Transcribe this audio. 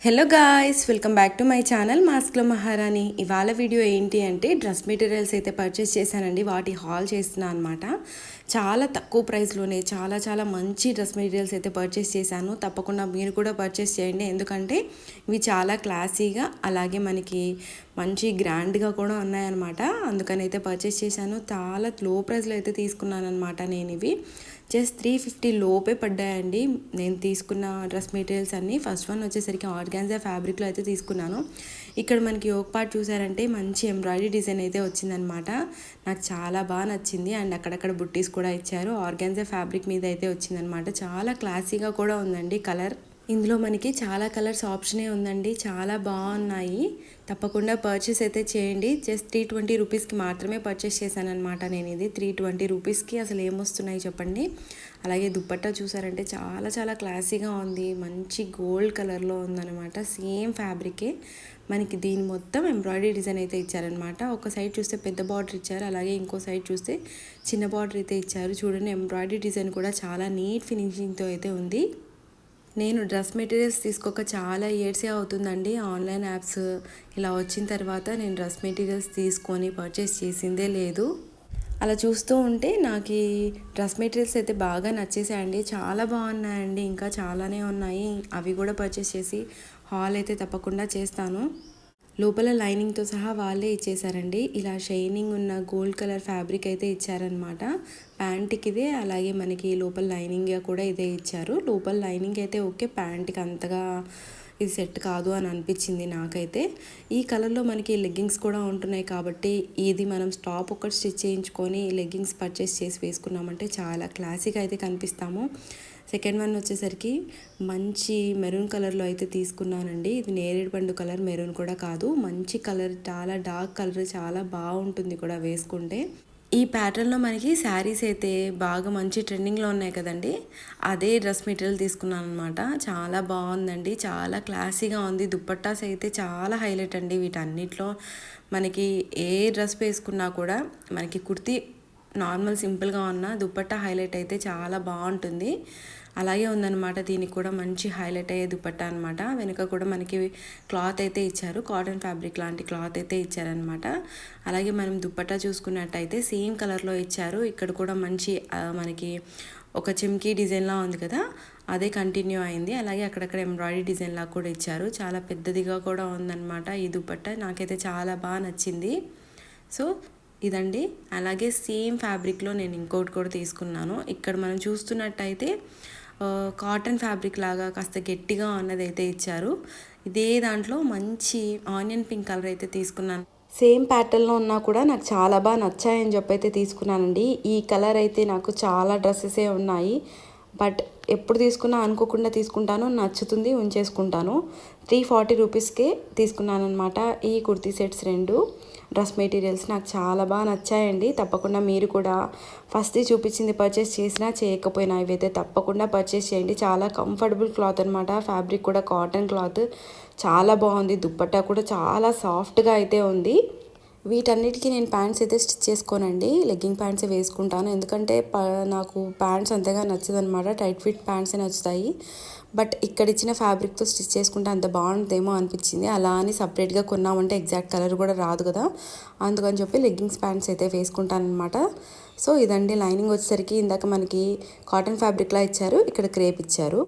Hello guys, welcome back to my channel మాస్క్లో మహారాణి. ఇవాళ వీడియో ఏంటి అంటే డ్రెస్ మెటీరియల్స్ అయితే పర్చేస్ చేశానండి. వాటి హాల్ చేస్తున్నాను అనమాట. చాలా తక్కువ ప్రైస్లోనే చాలా మంచి డ్రెస్ మెటీరియల్స్ అయితే పర్చేస్ చేశాను. తప్పకుండా మీరు కూడా పర్చేస్ చేయండి, ఎందుకంటే ఇవి చాలా క్లాసీగా అలాగే మనకి మంచి గ్రాండ్గా కూడా ఉన్నాయన్నమాట. అందుకని అయితే పర్చేస్ చేశాను. చాలా లో ప్రైస్లో అయితే తీసుకున్నాను అనమాట. నేను ఇవి జస్ట్ 350 లోపే పడ్డాయండి నేను తీసుకున్న డ్రెస్ మెటీరియల్స్ అన్నీ. ఫస్ట్ వన్ వచ్చేసరికి ఆర్గాన్జా ఫ్యాబ్రిక్లో అయితే తీసుకున్నాను. ఇక్కడ మనకి ఒక పార్ట్ చూసారంటే మంచి ఎంబ్రాయిడరీ డిజైన్ అయితే వచ్చిందనమాట. నాకు చాలా బాగా నచ్చింది. అండ్ అక్కడక్కడ బుట్టీస్ కూడా ఇచ్చారు. ఆర్గాన్జా ఫ్యాబ్రిక్ మీద అయితే వచ్చిందనమాట. చాలా క్లాసీగా కూడా ఉందండి కలర్. ఇందులో మనకి చాలా కలర్స్ ఆప్షనే ఉందండి. చాలా బాగున్నాయి. తప్పకుండా పర్చేస్ అయితే చేయండి. జస్ట్ 320 రూపీస్కి మాత్రమే పర్చేస్ చేశాను అనమాట. నేను ఇది 320 రూపీస్కి అసలు ఏమొస్తున్నాయి చెప్పండి. అలాగే దుప్పట్టా చూసారంటే చాలా క్లాసీగా ఉంది. మంచి గోల్డ్ కలర్లో ఉందన్నమాట. సేమ్ ఫ్యాబ్రికే మనకి దీని మొత్తం ఎంబ్రాయిడరీ డిజైన్ అయితే ఇచ్చారనమాట. ఒక సైడ్ చూస్తే పెద్ద బార్డర్ ఇచ్చారు, అలాగే ఇంకో సైడ్ చూస్తే చిన్న బార్డర్ అయితే ఇచ్చారు. చూడండి, ఎంబ్రాయిడరీ డిజైన్ కూడా చాలా నీట్ ఫినిషింగ్తో అయితే ఉంది. నేను డ్రెస్ మెటీరియల్స్ తీసుకోక చాలా ఇయర్సే అవుతుందండి. ఆన్లైన్ యాప్స్ ఇలా వచ్చిన తర్వాత నేను డ్రెస్ మెటీరియల్స్ తీసుకొని పర్చేస్ చేసిందే లేదు. అలా చూస్తూ ఉంటే నాకు ఈ డ్రెస్ మెటీరియల్స్ అయితే బాగా నచ్చేసాయండి. చాలా బాగున్నాయండి. ఇంకా చాలానే ఉన్నాయి. అవి కూడా పర్చేస్ చేసి హాల్ అయితే తప్పకుండా చేస్తాను. లోపల లైనింగ్తో సహా వాళ్ళే ఇచ్చేసారండి. ఇలా షైనింగ్ ఉన్న గోల్డ్ కలర్ ఫ్యాబ్రిక్ అయితే ఇచ్చారనమాట. ప్యాంట్కి ఇదే, అలాగే మనకి లోపల లైనింగ్గా కూడా ఇదే ఇచ్చారు. లోపల లైనింగ్ అయితే ఓకే, ప్యాంట్కి అంతగా ఇది సెట్ కాదు అని అనిపించింది నాకైతే. ఈ కలర్లో మనకి లెగ్గింగ్స్ కూడా ఉంటున్నాయి కాబట్టి ఇది మనం టాప్ ఒకటి స్టిచ్ చేయించుకొని లెగ్గింగ్స్ పర్చేస్ చేసి వేసుకున్నామంటే చాలా క్లాసిక్ అయితే కనిపిస్తాము. సెకండ్ వన్ వచ్చేసరికి మంచి మెరూన్ కలర్లో అయితే తీసుకున్నానండి. ఇది నేరేడు పండు కలర్, మెరూన్ కూడా కాదు, మంచి కలర్, చాలా డార్క్ కలర్, చాలా బాగుంటుంది కూడా వేసుకుంటే. ఈ ప్యాటర్న్లో మనకి శారీస్ అయితే బాగా మంచి ట్రెండింగ్లో ఉన్నాయి కదండి. అదే డ్రెస్ మెటీరియల్ తీసుకున్నాను అనమాట. చాలా బాగుందండి. చాలా క్లాసీగా ఉంది. దుప్పట్టాస్ అయితే చాలా హైలైట్ అండి. వీటన్నిటిలో మనకి ఏ డ్రెస్ వేసుకున్నా కూడా మనకి కుర్తీ నార్మల్ సింపుల్గా ఉన్న దుప్పట్టా హైలైట్ అయితే చాలా బాగుంటుంది. అలాగే ఉందన్నమాట. దీనికి కూడా మంచి హైలైట్ అయ్యే దుపట్టా అనమాట. వెనుక కూడా మనకి క్లాత్ అయితే ఇచ్చారు. కాటన్ ఫ్యాబ్రిక్ లాంటి క్లాత్ అయితే ఇచ్చారనమాట. అలాగే మనం దుపట్టా చూసుకున్నట్టయితే సేమ్ కలర్లో ఇచ్చారు. ఇక్కడ కూడా మంచి మనకి ఒక చిమ్కీ డిజైన్లా ఉంది కదా, అదే కంటిన్యూ అయింది. అలాగే అక్కడక్కడ ఎంబ్రాయిడరీ డిజైన్లా కూడా ఇచ్చారు. చాలా పెద్దదిగా కూడా ఉందన్నమాట ఈ దుపట్టా. నాకైతే చాలా బాగా నచ్చింది. సో ఇదండి. అలాగే సేమ్ ఫ్యాబ్రిక్లో నేను ఇంకోటి కూడా తీసుకున్నాను. ఇక్కడ మనం చూస్తున్నట్టయితే కాటన్ ఫ్యాబ్రిక్ లాగా కాస్త గట్టిగా అన్నదైతే ఇచ్చారు. ఇదే దాంట్లో మంచి ఆనియన్ పింక్ కలర్ అయితే తీసుకున్నాను. సేమ్ ప్యాటర్న్లో ఉన్నా కూడా నాకు చాలా బాగా నచ్చాయని చెప్పి అయితే తీసుకున్నానండి. ఈ కలర్ అయితే నాకు చాలా డ్రెస్సెసే ఉన్నాయి, బట్ ఎప్పుడు తీసుకున్నా అనుకోకుండా తీసుకుంటాను, నచ్చుతుంది, ఉంచేసుకుంటాను. 340 రూపీస్కే తీసుకున్నాను అనమాట ఈ కుర్తీ సెట్స్ రెండు. డ్రెస్ మెటీరియల్స్ నాకు చాలా బాగా నచ్చాయండి. తప్పకుండా మీరు కూడా ఫస్ట్ చూపించింది పర్చేస్ చేసినా చేయకపోయినా ఇవైతే తప్పకుండా పర్చేస్ చేయండి. చాలా కంఫర్టబుల్ క్లాత్ అనమాట. ఫ్యాబ్రిక్ కూడా కాటన్ క్లాత్, చాలా బాగుంది. దుప్పట్టా కూడా చాలా సాఫ్ట్గా అయితే ఉంది. వీటన్నిటికీ నేను ప్యాంట్స్ అయితే స్టిచ్ చేసుకోనండి, లెగ్గింగ్ ప్యాంట్సే వేసుకుంటాను. ఎందుకంటే నాకు ప్యాంట్స్ అంతగా నచ్చదనమాట. టైట్ ఫిట్ ప్యాంట్సే నచ్చుతాయి. బట్ ఇక్కడ ఇచ్చిన ఫ్యాబ్రిక్తో స్టిచ్ చేసుకుంటే అంత బాగుంటుందేమో అనిపించింది. అలా అని సపరేట్గా కొన్నామంటే ఎగ్జాక్ట్ కలర్ కూడా రాదు కదా, అందుకని చెప్పి లెగ్గింగ్స్ ప్యాంట్స్ అయితే వేసుకుంటాను అనమాట. సో ఇదండి. లైనింగ్ వచ్చేసరికి ఇందాక మనకి కాటన్ ఫ్యాబ్రిక్లా ఇచ్చారు, ఇక్కడ క్రేప్ ఇచ్చారు.